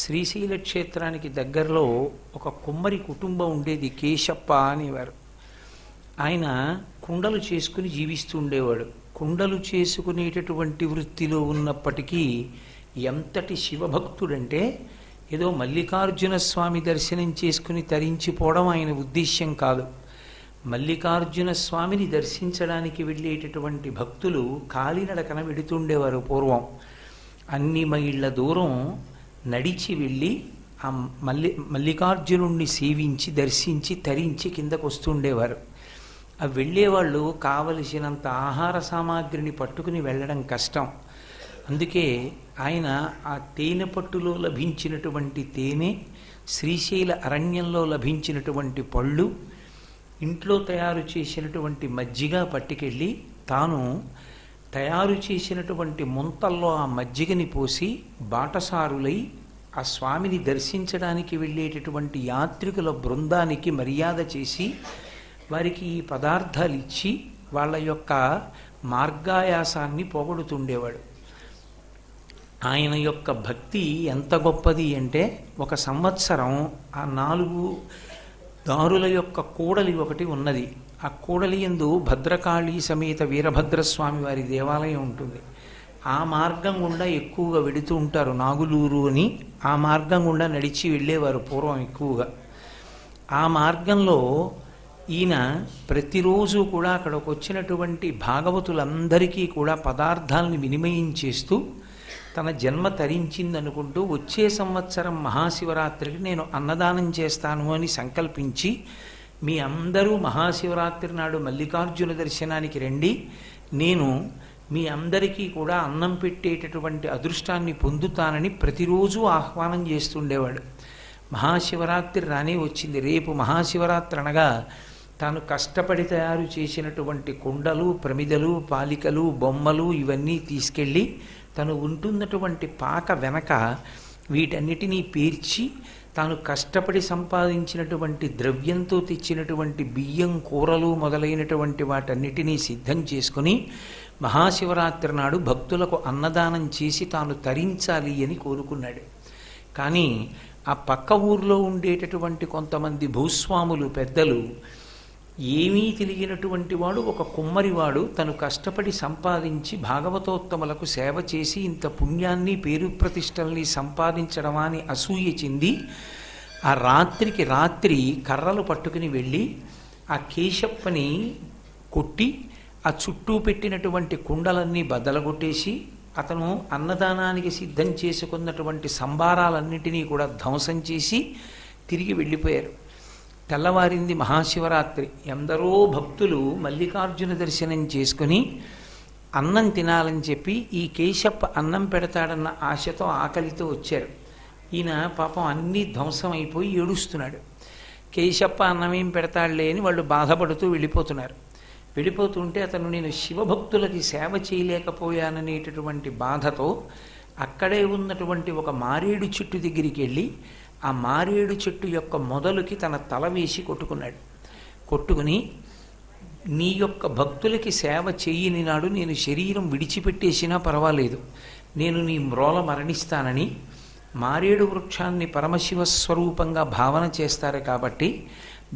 శ్రీశైల క్షేత్రానికి దగ్గరలో ఒక కుమ్మరి కుటుంబం ఉండేది, కేశప్ప అనేవారు. ఆయన కుండలు చేసుకుని జీవిస్తూ ఉండేవాడు. కుండలు చేసుకునేటటువంటి వృత్తిలో ఉన్నప్పటికీ ఎంతటి శివభక్తుడంటే, ఏదో మల్లికార్జున స్వామి దర్శనం చేసుకుని తరించిపోవడం ఆయన ఉద్దేశ్యం కాదు. మల్లికార్జున స్వామిని దర్శించడానికి వెళ్ళేటటువంటి భక్తులు కాలినడకన వెడుతుండేవారు పూర్వం. అన్ని మైళ్ళ దూరం నడిచి వెళ్ళి ఆ మల్లికార్జునుణ్ణి సేవించి దర్శించి తరించి కిందకు వస్తుండేవారు. ఆ వెళ్ళేవాళ్ళు కావలసినంత ఆహార సామాగ్రిని పట్టుకుని వెళ్ళడం కష్టం. అందుకే ఆయన ఆ తేనె పట్టులో లభించినటువంటి తేనె, శ్రీశైల అరణ్యంలో లభించినటువంటి పళ్ళు, ఇంట్లో తయారు చేసినటువంటి మజ్జిగ పట్టుకెళ్ళి తాను తయారు చేసినటువంటి ముంతల్లో ఆ మజ్జిగని పోసి బాటసారులై ఆ స్వామిని దర్శించడానికి వెళ్ళేటటువంటి యాత్రికుల బృందానికి మర్యాద చేసి వారికి ఈ పదార్థాలు ఇచ్చి వాళ్ళ యొక్క మార్గాయాసాన్ని పోగొడుతుండేవాడు. ఆయన యొక్క భక్తి ఎంత గొప్పది అంటే, ఒక సంవత్సరం ఆ 4 దారుల యొక్క కూడలి ఒకటి ఉన్నది. ఆ కూడలి యందు భద్రకాళి సమేత వీరభద్రస్వామి వారి దేవాలయం ఉంటుంది. ఆ మార్గం గుండా ఎక్కువగా వెడుతూ ఉంటారు. నాగులూరు అని ఆ మార్గం గుండా నడిచి వెళ్ళేవారు పూర్వం ఎక్కువగా. ఆ మార్గంలో ఈయన ప్రతిరోజు కూడా అక్కడికి వచ్చినటువంటి భాగవతులందరికీ కూడా పదార్థాలని వినిమయం చేస్తూ తన జన్మ తరించిందనుకుంటూ వచ్చే సంవత్సరం మహాశివరాత్రికి నేను అన్నదానం చేస్తాను అని సంకల్పించి, మీ అందరూ మహాశివరాత్రి నాడు మల్లికార్జున దర్శనానికి రండి, నేను మీ అందరికీ కూడా అన్నం పెట్టేటటువంటి అదృష్టాన్ని పొందుతానని ప్రతిరోజు ఆహ్వానం చేస్తుండేవాడు. మహాశివరాత్రి రానే వచ్చింది. రేపు మహాశివరాత్రి అనగా తాను కష్టపడి తయారు చేసినటువంటి కుండలు, ప్రమిదలు, పాలికలు, బొమ్మలు ఇవన్నీ తీసుకెళ్ళి తను ఉంటున్నటువంటి పాక వెనక వీటన్నిటినీ పేర్చి తాను కష్టపడి సంపాదించినటువంటి ద్రవ్యంతో తెచ్చినటువంటి బియ్యం, కూరలు మొదలైనటువంటి వాటన్నిటినీ సిద్ధం చేసుకుని మహాశివరాత్రి నాడు భక్తులకు అన్నదానం చేసి తాను తరించాలి అని కోరుకున్నాడు. కానీ ఆ పక్క ఊర్లో ఉండేటటువంటి కొంతమంది భూస్వాములు, పెద్దలు, ఏమీ తెలియనటువంటి వాడు ఒక కుమ్మరివాడు తను కష్టపడి సంపాదించి భాగవతోత్తములకు సేవ చేసి ఇంత పుణ్యాన్ని పేరు ప్రతిష్టల్ని సంపాదించడమా అని అసూయ చెంది ఆ రాత్రికి రాత్రి కర్రలు పట్టుకుని వెళ్ళి ఆ కేశప్పని కొట్టి ఆ చుట్టూ పెట్టినటువంటి కుండలన్నీ బద్దలగొట్టేసి అతను అన్నదానానికి సిద్ధం చేసుకున్నటువంటి సంబారాలన్నింటినీ కూడా ధ్వంసం చేసి తిరిగి వెళ్ళిపోయారు. తెల్లవారింది మహాశివరాత్రి. ఎందరో భక్తులు మల్లికార్జున దర్శనం చేసుకుని అన్నం తినాలని చెప్పి ఈ కేశప్ప అన్నం పెడతాడన్న ఆశతో ఆకలితో వచ్చారు. ఈయన పాపం అన్నీ ధ్వంసం అయిపోయి ఏడుస్తున్నాడు. కేశప్ప అన్నమేం పెడతాడులే అని వాళ్ళు బాధపడుతూ వెళ్ళిపోతున్నారు. వెళ్ళిపోతుంటే అతను నేను శివభక్తులకి సేవ చేయలేకపోయాననేటటువంటి బాధతో అక్కడే ఉన్నటువంటి ఒక మారేడు చెట్టు దగ్గరికి వెళ్ళి ఆ మారేడు చెట్టు యొక్క మొదలుకి తన తల వేసి కొట్టుకున్నాడు. కొట్టుకుని, నీ యొక్క భక్తులకి సేవ చేయని నాడు నేను శరీరం విడిచిపెట్టేసినా పర్వాలేదు, నేను నీ మ్రోల మరణిస్తానని మారేడు వృక్షాన్ని పరమశివస్వరూపంగా భావన చేస్తారు కాబట్టి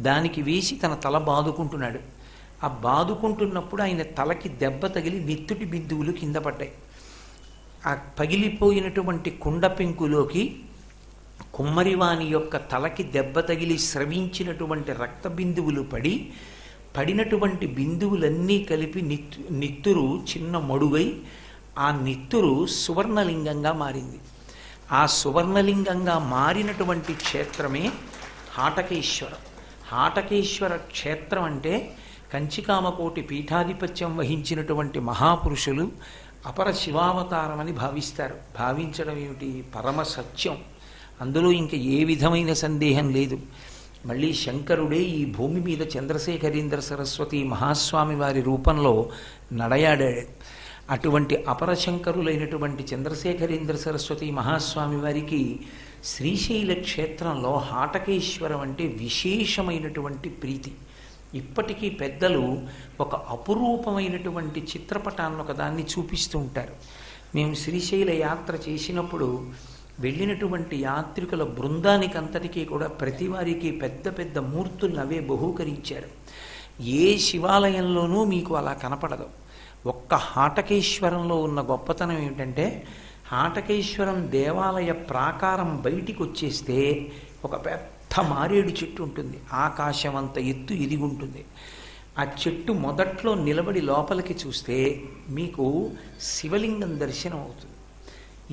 దానికి వేసి తన తల బాదుకుంటున్నాడు. ఆ బాదుకుంటున్నప్పుడు ఆయన తలకి దెబ్బ తగిలి నెత్తుటి బిందువులు కింద పడ్డాయి. ఆ పగిలిపోయినటువంటి కుండ పెంకులోకి కుమ్మరివాణి యొక్క తలకి దెబ్బ తగిలి స్రవించినటువంటి రక్త బిందువులు పడినటువంటి బిందువులన్నీ కలిపి నిత్తురు చిన్న మడుగై ఆ నిత్తురు సువర్ణలింగంగా మారింది. ఆ సువర్ణలింగంగా మారినటువంటి క్షేత్రమే హాటకేశ్వరం. హాటకేశ్వర క్షేత్రం అంటే కంచికామకోటి పీఠాధిపత్యం వహించినటువంటి మహాపురుషులు అపర శివావతారం అని భావిస్తారు. భావించడం ఏమిటి? పరమ సత్యం. అందులో ఇంకా ఏ విధమైన సందేహం లేదు. మళ్ళీ శంకరుడే ఈ భూమి మీద చంద్రశేఖరేంద్ర సరస్వతి మహాస్వామి వారి రూపంలో నడయాడాడు. ఆ అటువంటి అపరశంకరులైనటువంటి చంద్రశేఖరేంద్ర సరస్వతి మహాస్వామి వారికి శ్రీశైల క్షేత్రంలో హాటకేశ్వరం అంటే విశేషమైనటువంటి ప్రీతి. ఇప్పటికీ పెద్దలు ఒక అపురూపమైనటువంటి చిత్రపటాన్ని ఒకదాన్ని చూపిస్తూ ఉంటారు. మేము శ్రీశైల యాత్ర చేసినప్పుడు వెళ్ళినటువంటి యాత్రికుల బృందానికి అంతటికీ కూడా ప్రతి వారికి పెద్ద పెద్ద మూర్తులను అవే బహూకరించారు. ఏ శివాలయంలోనూ మీకు అలా కనపడదు. ఒక్క హాటకేశ్వరంలో ఉన్న గొప్పతనం ఏమిటంటే, హాటకేశ్వరం దేవాలయ ప్రాకారం బయటికి వచ్చేస్తే ఒక పెద్ద మారేడు చెట్టు ఉంటుంది, ఆకాశం అంత ఎత్తు ఎదిగుంటుంది. ఆ చెట్టు మొదట్లో నిలబడి లోపలికి చూస్తే మీకు శివలింగం దర్శనం అవుతుంది.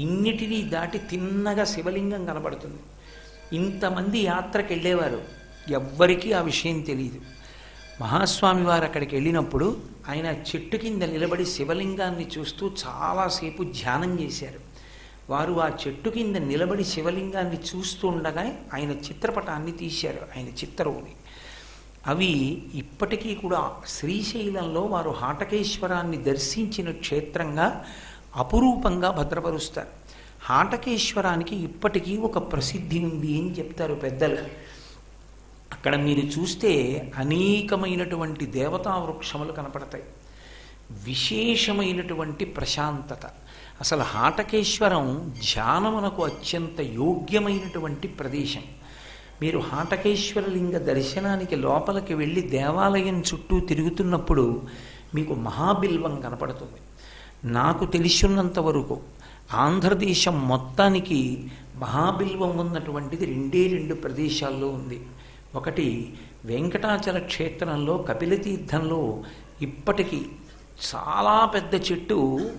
ఇన్నిటినీ దాటి తిన్నగా శివలింగం కనబడుతుంది. ఇంతమంది యాత్రకు వెళ్ళేవారు, ఎవ్వరికీ ఆ విషయం తెలియదు. మహాస్వామి వారు అక్కడికి వెళ్ళినప్పుడు ఆయన చెట్టు కింద నిలబడి శివలింగాన్ని చూస్తూ చాలాసేపు ధ్యానం చేశారు. వారు ఆ చెట్టు కింద నిలబడి శివలింగాన్ని చూస్తూ ఉండగా ఆయన చిత్రపటాన్ని తీశారు, ఆయన చిత్తరువుని. అవి ఇప్పటికీ కూడా శ్రీశైలంలో వారు హాటకేశ్వరాన్ని దర్శించిన క్షేత్రంగా అపురూపంగా భద్రపరుస్తారు. హాటకేశ్వరానికి ఇప్పటికీ ఒక ప్రసిద్ధి ఉంది అని చెప్తారు పెద్దలు. అక్కడ మీరు చూస్తే అనేకమైనటువంటి దేవతా వృక్షములు కనపడతాయి, విశేషమైనటువంటి ప్రశాంతత. అసలు హాటకేశ్వరం ధ్యానమునకు అత్యంత యోగ్యమైనటువంటి ప్రదేశం. మీరు హాటకేశ్వర లింగ దర్శనానికి లోపలికి వెళ్ళి దేవాలయం చుట్టూ తిరుగుతున్నప్పుడు మీకు మహాబిల్వం కనపడుతుంది. నాకు తెలిసినంత వరకు ఆంధ్రదేశం మొత్తానికి మహాబిల్వం ఉన్నటువంటిది రెండు ప్రదేశాల్లో ఉంది. ఒకటి వెంకటాచల క్షేత్రంలో కపిలతీర్థంలో ఇప్పటికీ చాలా పెద్ద చెట్టు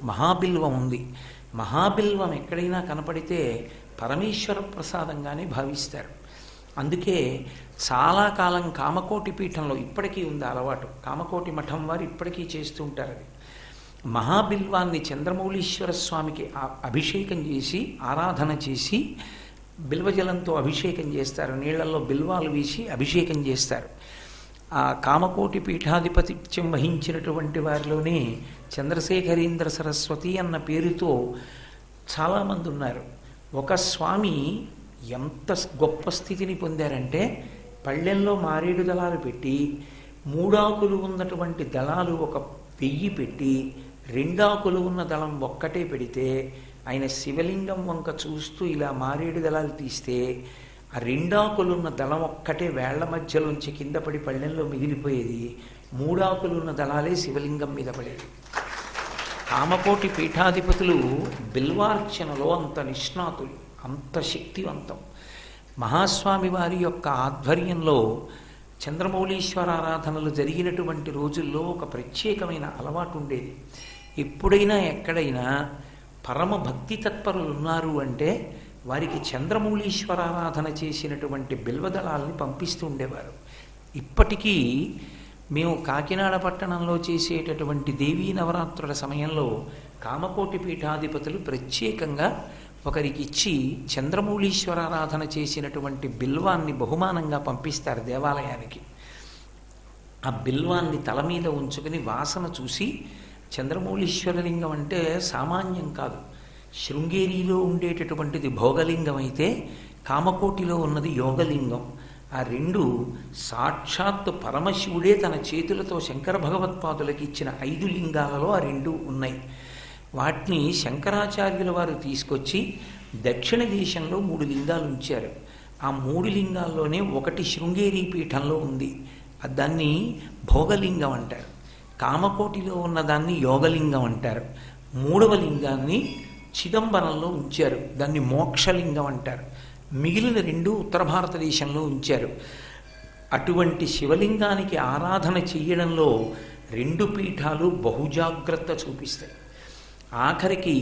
మహాబిల్వం ఉంది. మహాబిల్వం ఎక్కడైనా కనపడితే పరమేశ్వర ప్రసాదంగానే భావిస్తారు. అందుకే చాలా కాలం కామకోటి పీఠంలో ఇప్పటికీ ఉంది అలవాటు. కామకోటి మఠం వారు ఇప్పటికీ చేస్తూ ఉంటారు. అది మహాబిల్వాన్ని చంద్రమౌళీశ్వర స్వామికి అభిషేకం చేసి ఆరాధన చేసి బిల్వజలంతో అభిషేకం చేస్తారు, నీళ్లలో బిల్వాలు వేసి అభిషేకం చేస్తారు. ఆ కామకోటి పీఠాధిపత్యం వహించినటువంటి వారిలోనే చంద్రశేఖరేంద్ర సరస్వతి అన్న పేరుతో చాలామంది ఉన్నారు. ఒక స్వామి ఎంత గొప్ప స్థితిని పొందారంటే, పళ్ళెంలో మారేడు దళాలు పెట్టి 3 ఆకులు ఉన్నటువంటి దళాలు 1000 పెట్టి 2 ఆకులు ఉన్న దళం ఒక్కటే పెడితే ఆయన శివలింగం వంక చూస్తూ ఇలా మారేడు దళాలు తీస్తే ఆ 2 ఆకులున్న దళం ఒక్కటే వేళ్ల మధ్యలోంచి కింద పడి పళ్ళెంలో మిగిలిపోయేది. 3 ఆకులున్న దళాలే శివలింగం మీద పడేది. కామకోటి పీఠాధిపతులు బిల్వార్చనలో అంత నిష్ణాతులు, అంత శక్తివంతం. మహాస్వామి వారి యొక్క ఆధ్వర్యంలో చంద్రమౌళీశ్వర ఆరాధనలు జరిగినటువంటి రోజుల్లో ఒక ప్రత్యేకమైన అలవాటు ఉండేది. ఎప్పుడైనా ఎక్కడైనా పరమ భక్తి తత్పరులు ఉన్నారు అంటే వారికి చంద్రమౌళీశ్వర ఆరాధన చేసినటువంటి బిల్వదళాలని పంపిస్తూ ఉండేవారు. ఇప్పటికీ మేము కాకినాడ పట్టణంలో చేసేటటువంటి దేవీ నవరాత్రుల సమయంలో కామకోటి పీఠాధిపతులు ప్రత్యేకంగా ఒకరికి ఇచ్చి చంద్రమౌళీశ్వర ఆరాధన చేసినటువంటి బిల్వాన్ని బహుమానంగా పంపిస్తారు దేవాలయానికి. ఆ బిల్వాన్ని తల మీద ఉంచుకుని వాసన చూసి, చంద్రమౌళీశ్వరలింగం అంటే సామాన్యం కాదు. శృంగేరిలో ఉండేటటువంటిది భోగలింగం అయితే కామకోటిలో ఉన్నది యోగలింగం. ఆ 2 సాక్షాత్తు పరమశివుడే తన చేతులతో శంకర భగవత్పాదులకి ఇచ్చిన 5 లింగాలలో ఆ 2 ఉన్నాయి. వాటిని శంకరాచార్యుల వారు తీసుకొచ్చి దక్షిణ దేశంలో 3 లింగాలు ఉంచారు. ఆ 3 లింగాల్లోనే ఒకటి శృంగేరి పీఠంలో ఉంది, దాన్ని భోగలింగం అంటారు. కామకోటిలో ఉన్నదాన్ని యోగలింగం అంటారు. 3వ లింగాన్ని చిదంబరంలో ఉంచారు, దాన్ని మోక్షలింగం అంటారు. మిగిలిన 2 ఉత్తర భారతదేశంలో ఉంచారు. అటువంటి శివలింగానికి ఆరాధన చెయ్యడంలో 2 పీఠాలు బహుజాగ్రత్త చూపిస్తాయి. ఆఖరికి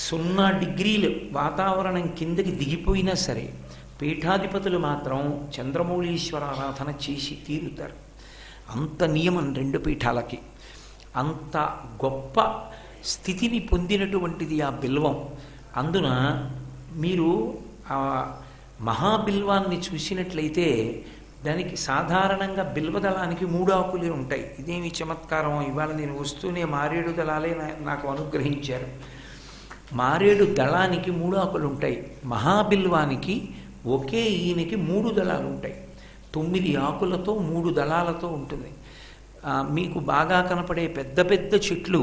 0 డిగ్రీలు వాతావరణం కిందకి దిగిపోయినా సరే పీఠాధిపతులు మాత్రం చంద్రమౌళీశ్వర ఆరాధన చేసి తీరుతారు. అంత నియమం 2 పీఠాలకి. అంత గొప్ప స్థితిని పొందినటువంటిది ఆ బిల్వం. అందున మీరు ఆ మహాబిల్వాన్ని చూసినట్లయితే దానికి సాధారణంగా బిల్వదళానికి 3 ఆకులే ఉంటాయి. ఇదేమి చమత్కారం, ఇవాళ నేను వస్తూనే మారేడు దళాలే నాకు అనుగ్రహించారు. మారేడు దళానికి 3 ఆకులు ఉంటాయి. మహాబిల్వానికి ఒకే ఈయనకి 3 దళాలు ఉంటాయి. 9 ఆకులతో 3 దళాలతో ఉంటుంది. మీకు బాగా కనపడే పెద్ద పెద్ద చెట్లు,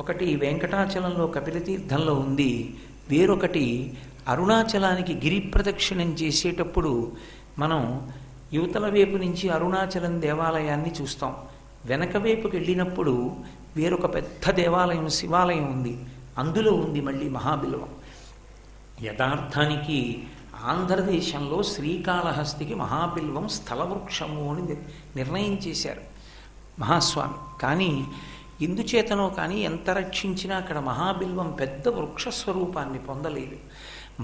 ఒకటి వెంకటాచలంలో కపిలతీర్థంలో ఉంది, వేరొకటి అరుణాచలానికి గిరి ప్రదక్షిణం చేసేటప్పుడు మనం యువతల వైపు నుంచి అరుణాచలం దేవాలయాన్ని చూస్తాం. వెనక వైపుకి వెళ్ళినప్పుడు వేరొక పెద్ద దేవాలయం, శివాలయం ఉంది, అందులో ఉంది మళ్ళీ మహాబిల్వం. యథార్థానికి ఆంధ్రదేశంలో శ్రీకాళహస్తికి మహాబిల్వం స్థలవృక్షము అని నిర్ణయం చేశారు మహాస్వామి. కానీ ఎందుచేతనో కానీ ఎంత రక్షించినా అక్కడ మహాబిల్వం పెద్ద వృక్షస్వరూపాన్ని పొందలేదు.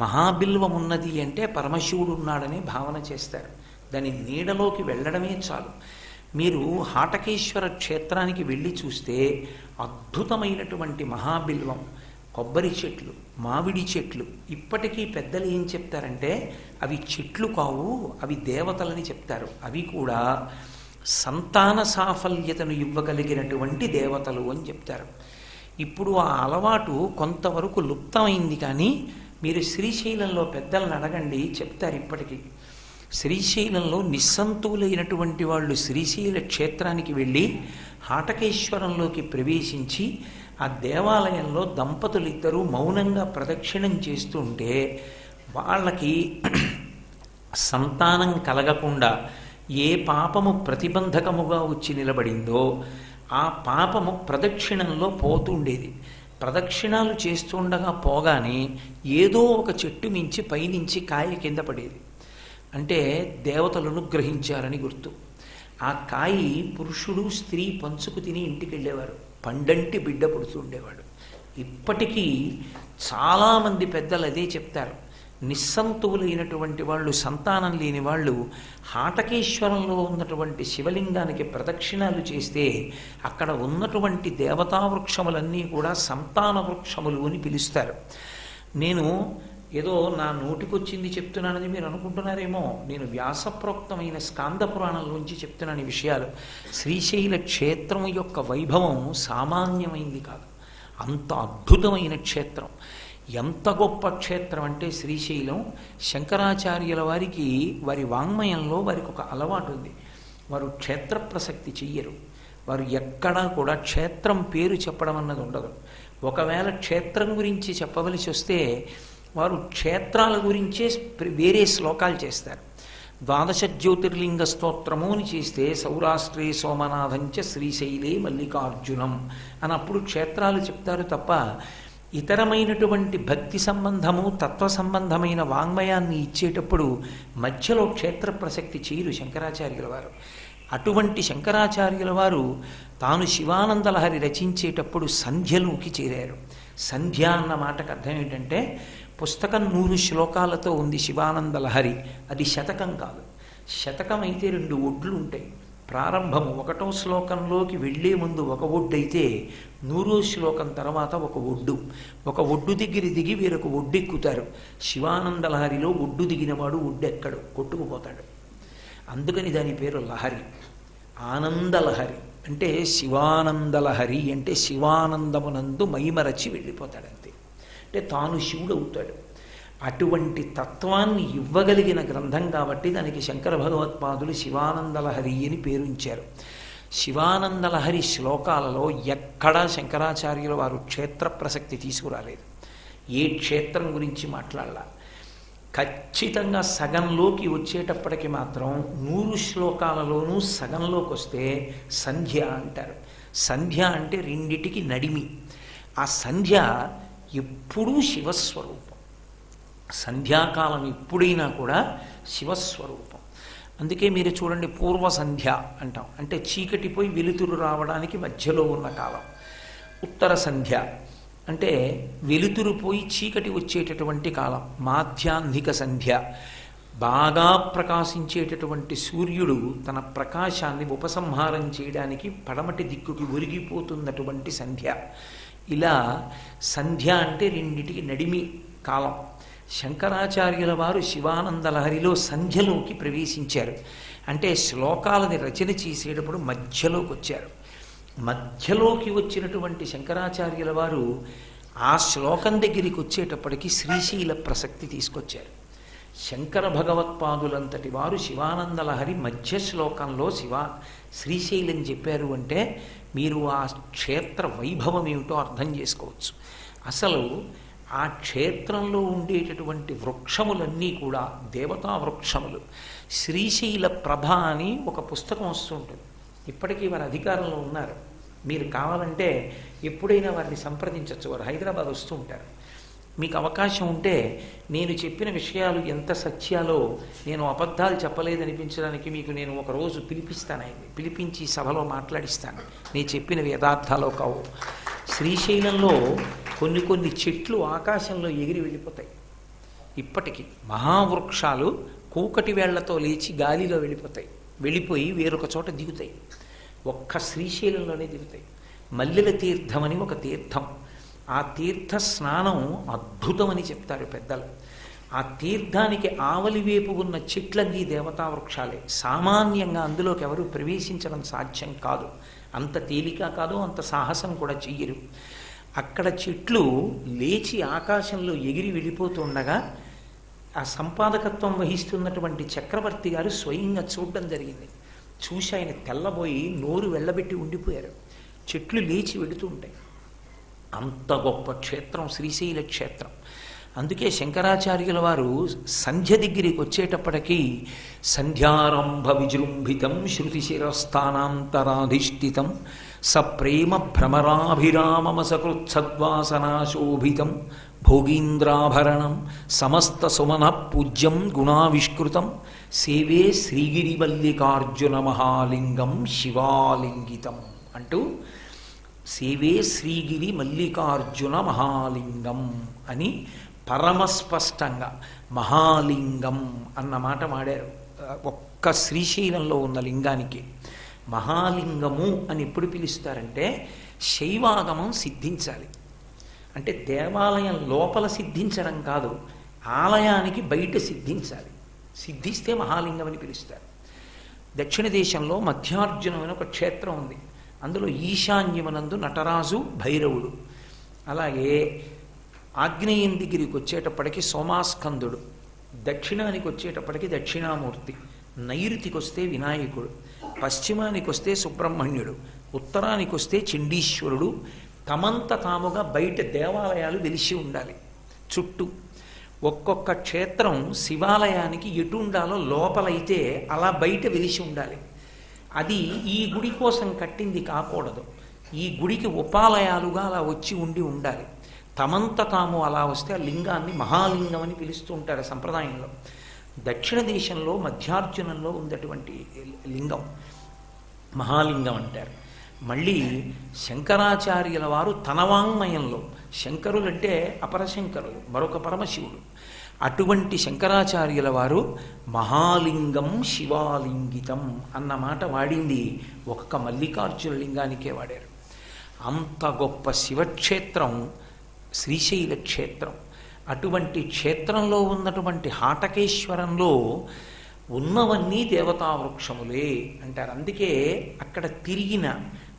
మహాబిల్వం ఉన్నది అంటే పరమశివుడు ఉన్నాడని భావన చేస్తారు. దాని నీడలోకి వెళ్ళడమే చాలు. మీరు హాటకేశ్వర క్షేత్రానికి వెళ్ళి చూస్తే అద్భుతమైనటువంటి మహాబిల్వం, కొబ్బరి చెట్లు, మామిడి చెట్లు. ఇప్పటికీ పెద్దలు ఏం చెప్తారంటే అవి చెట్లు కావు, అవి దేవతలని చెప్తారు. అవి కూడా సంతాన సాఫల్యతను ఇవ్వగలిగినటువంటి దేవతలు అని చెప్తారు. ఇప్పుడు ఆ అలవాటు కొంతవరకు లుప్తమైంది. కానీ మీరు శ్రీశైలంలో పెద్దలను అడగండి, చెప్తారు ఇప్పటికీ. శ్రీశైలంలో నిస్సంతువులైనటువంటి వాళ్ళు శ్రీశైల క్షేత్రానికి వెళ్ళి హాటకేశ్వరంలోకి ప్రవేశించి ఆ దేవాలయంలో దంపతులిద్దరూ మౌనంగా ప్రదక్షిణం చేస్తుంటే వాళ్ళకి సంతానం కలగకుండా ఏ పాపము ప్రతిబంధకముగా వచ్చి నిలబడిందో ఆ పాపము ప్రదక్షిణంలో పోతుండేది. ప్రదక్షిణాలు చేస్తుండగా పోగానే ఏదో ఒక చెట్టు మించి పైనుంచి కాయ కింద పడేది. అంటే దేవతలు అనుగ్రహించారని గుర్తు. ఆ కాయి పురుషుడు స్త్రీ పంచుకు తిని ఇంటికి వెళ్ళేవారు. పండంటి బిడ్డ పుడుతుండేవాడు. ఇప్పటికీ చాలామంది పెద్దలు అదే చెప్తారు. నిస్సంతువులైనటువంటి వాళ్ళు, సంతానం లేని వాళ్ళు హాటకేశ్వరంలో ఉన్నటువంటి శివలింగానికి ప్రదక్షిణాలు చేస్తే అక్కడ ఉన్నటువంటి దేవతా వృక్షములన్నీ కూడా సంతాన వృక్షములు అని పిలుస్తారు. నేను ఏదో నా నోటికొచ్చింది చెప్తున్నానని మీరు అనుకుంటున్నారేమో. నేను వ్యాసప్రోక్తమైన స్కాంద పురాణంలోంచి చెప్తున్నాను ఈ విషయాలు. శ్రీశైల క్షేత్రం యొక్క వైభవం సామాన్యమైంది కాదు. అంత అద్భుతమైన క్షేత్రం. ఎంత గొప్ప క్షేత్రం అంటే శ్రీశైలం. శంకరాచార్యుల వారికి వారి వాంగ్మయంలో వారికి ఒక అలవాటు ఉంది. వారు క్షేత్ర ప్రసక్తి చెయ్యరు. వారు ఎక్కడా కూడా క్షేత్రం పేరు చెప్పడం అన్నది ఉండదు. ఒకవేళ క్షేత్రం గురించి చెప్పవలసి వస్తే వారు క్షేత్రాల గురించే వేరే శ్లోకాలు చేస్తారు. ద్వాదశ జ్యోతిర్లింగ స్తోత్రము అని చేస్తే సౌరాష్ట్రే సోమనాథంచ శ్రీశైలే మల్లికార్జునం అని అప్పుడు క్షేత్రాలు చెప్తారు తప్ప ఇతరమైనటువంటి భక్తి సంబంధము, తత్వ సంబంధమైన వాంగ్మయాన్ని ఇచ్చేటప్పుడు మధ్యలో క్షేత్ర ప్రసక్తి చేయరు శంకరాచార్యుల వారు. అటువంటి శంకరాచార్యుల వారు తాను శివానందలహరి రచించేటప్పుడు సంధ్యలోకి చేరారు. సంధ్య అన్న మాటకు అర్థం ఏంటంటే పుస్తకం 100 శ్లోకాలతో ఉంది శివానందలహరి. అది శతకం కాదు. శతకం అయితే 2 ఒడ్లు ఉంటాయి. ప్రారంభము 1వ శ్లోకంలోకి వెళ్లే ముందు ఒక ఒడ్డు అయితే 100వ శ్లోకం తర్వాత ఒక ఒడ్డు. ఒక ఒడ్డు దగ్గర దిగి వేరొక ఒడ్డు ఎక్కుతారు. శివానందలహరిలో ఒడ్డు దిగినవాడు ఒడ్డు ఎక్కడు, కొట్టుకుపోతాడు. అందుకని దాని పేరు లహరి. ఆనందలహరి అంటే శివానందలహరి అంటే శివానందమునందు మైమరచి వెళ్ళిపోతాడంతే. అంటే తాను శివుడు అవుతాడు. అటువంటి తత్వాన్ని ఇవ్వగలిగిన గ్రంథం కాబట్టి దానికి శంకర భగవత్పాదులు శివానందలహరి అని పేరుంచారు. శివానందలహరి శ్లోకాలలో ఎక్కడా శంకరాచార్యుల వారు క్షేత్ర ప్రసక్తి తీసుకురాలేదు. ఏ క్షేత్రం గురించి మాట్లాడాల. ఖచ్చితంగా సగంలోకి వచ్చేటప్పటికి మాత్రం 100 శ్లోకాలలోనూ సగంలోకి వస్తే సంధ్య అంటారు. సంధ్య అంటే రెండిటికి నడిమి. ఆ సంధ్య ఎప్పుడూ శివస్వరూపం. సంధ్యాకాలం ఎప్పుడైనా కూడా శివస్వరూపం. అందుకే మీరు చూడండి, పూర్వ సంధ్య అంటాం. అంటే చీకటిపోయి వెలుతురు రావడానికి మధ్యలో ఉన్న కాలం. ఉత్తర సంధ్య అంటే వెలుతురు పోయి చీకటి వచ్చేటటువంటి కాలం. మాధ్యాహ్నిక సంధ్య బాగా ప్రకాశించేటటువంటి సూర్యుడు తన ప్రకాశాన్ని ఉపసంహారం చేయడానికి పడమటి దిక్కుకి ఒరిగిపోతున్నటువంటి సంధ్య. ఇలా సంధ్య అంటే రెండిటికి నడిమి కాలం. శంకరాచార్యుల వారు శివానందలహరిలో సంధ్యలోకి ప్రవేశించారు. అంటే శ్లోకాలని రచన చేసేటప్పుడు మధ్యలోకి వచ్చారు. మధ్యలోకి వచ్చినటువంటి శంకరాచార్యుల వారు ఆ శ్లోకం దగ్గరికి వచ్చేటప్పటికి శ్రీశైల ప్రసక్తి తీసుకొచ్చారు. శంకర భగవత్పాదులంతటి వారు శివానందలహరి మధ్య శ్లోకంలో శ్రీశైలం చెప్పారు అంటే మీరు ఆ క్షేత్ర వైభవం ఏమిటో అర్థం చేసుకోవచ్చు. అసలు ఆ క్షేత్రంలో ఉండేటటువంటి వృక్షములన్నీ కూడా దేవతా వృక్షములు. శ్రీశైల ప్రభ అని ఒక పుస్తకం వస్తుంటుంది. ఇప్పటికీ వారి అధికారంలో ఉన్నారు. మీరు కావాలంటే ఎప్పుడైనా వారిని సంప్రదించవచ్చు. వారు హైదరాబాద్ వస్తూ ఉంటారు. మీకు అవకాశం ఉంటే నేను చెప్పిన విషయాలు ఎంత సత్యాలో, నేను అబద్ధాలు చెప్పలేదనిపించడానికి మీకు నేను ఒకరోజు పిలిపిస్తాను. ఆయన్ని పిలిపించి సభలో మాట్లాడిస్తాను. నేను చెప్పినవి యథార్థాలో కావు. శ్రీశైలంలో కొన్ని చెట్లు ఆకాశంలో ఎగిరి వెళ్ళిపోతాయి. ఇప్పటికీ మహావృక్షాలు కూకటి వేళ్లతో లేచి గాలిలో వెళ్ళిపోయి వేరొక చోట దిగుతాయి. ఒక్క శ్రీశైలంలోనే దిగుతాయి. మల్లెల తీర్థం అని ఒక తీర్థం. ఆ తీర్థ స్నానం అద్భుతమని చెప్తారు పెద్దలు. ఆ తీర్థానికి ఆవలివేపు ఉన్న చెట్లన్నీ దేవతా వృక్షాలే. సామాన్యంగా అందులోకి ఎవరు ప్రవేశించడం సాధ్యం కాదు. అంత తేలిక కాదు, అంత సాహసం కూడా చెయ్యరు. అక్కడ చెట్లు లేచి ఆకాశంలో ఎగిరి వెళ్ళిపోతుండగా ఆ సంపాదకత్వం వహిస్తున్నటువంటి చక్రవర్తి గారు స్వయంగా చూడడం జరిగింది. చూసి ఆయన తెల్లబోయి నోరు వెళ్ళబెట్టి ఉండిపోయారు. చెట్లు లేచి వెళుతూ ఉంటాయి. అంత గొప్ప క్షేత్రం శ్రీశైల క్షేత్రం. అందుకే శంకరాచార్యుల వారు సంధ్య దగ్గరికి వచ్చేటప్పటికీ సంధ్యారంభ విజృంభితం శృతిశిరస్థానాంతరాధిష్ఠితం సప్రేమ భ్రమరాభిరామమసకృత్సద్వాసనాశోభితం భోగీంద్రాభరణం సమస్త సుమన పూజ్యం గుణావిష్కృతం సేవే శ్రీగిరివల్లికార్జున మహాలింగం శివాలింగితం అంటూ సేవే శ్రీగిరి మల్లికార్జున మహాలింగం అని పరమస్పష్టంగా మహాలింగం అన్న మాట వాడారు. ఒక్క శ్రీశైలంలో ఉన్న లింగానికి మహాలింగము అని ఎప్పుడు పిలుస్తారంటే శైవాగమం సిద్ధించాలి. అంటే దేవాలయం లోపల సిద్ధించడం కాదు, ఆలయానికి బయట సిద్ధించాలి. సిద్ధిస్తే మహాలింగం అని పిలుస్తారు. దక్షిణ దేశంలో మధ్యార్జునం అని ఒక క్షేత్రం ఉంది. అందులో ఈశాన్యమనందు నటరాజు భైరవుడు. అలాగే ఆగ్నేయం దగ్గరికి వచ్చేటప్పటికి సోమాస్కందుడు, దక్షిణానికి వచ్చేటప్పటికి దక్షిణామూర్తి, నైరుతికి వస్తే వినాయకుడు, పశ్చిమానికి వస్తే సుబ్రహ్మణ్యుడు, ఉత్తరానికి వస్తే చండీశ్వరుడు. తమంత తాముగా బయట దేవాలయాలు వెలిసి ఉండాలి చుట్టూ. ఒక్కొక్క క్షేత్రం శివాలయానికి ఎటు ఉండాలో లోపలైతే అలా బయట వెలిసి ఉండాలి. అది ఈ గుడి కోసం కట్టింది కాకూడదు. ఈ గుడికి ఉపాలయాలుగా అలా వచ్చి ఉండాలి. తమంత తాము అలా వస్తే ఆ లింగాన్ని మహాలింగం అని పిలుస్తూ ఉంటారు సంప్రదాయంలో. దక్షిణ దేశంలో మధ్యార్జునంలో ఉన్నటువంటి లింగం మహాలింగం అంటారు. మళ్ళీ శంకరాచార్యుల వారు తన వాంగ్మయంలో, శంకరులంటే అపరశంకరులు, మరొక పరమశివుడు, అటువంటి శంకరాచార్యుల వారు మహాలింగం శివాలింగితం అన్న మాట వాడింది ఒక్క మల్లికార్జున లింగానికే వాడారు. అంత గొప్ప శివక్షేత్రం శ్రీశైల క్షేత్రం. అటువంటి క్షేత్రంలో ఉన్నటువంటి హాటకేశ్వరంలో ఉన్నవన్నీ దేవతా వృక్షములే అంటారు. అందుకే అక్కడ తిరిగిన,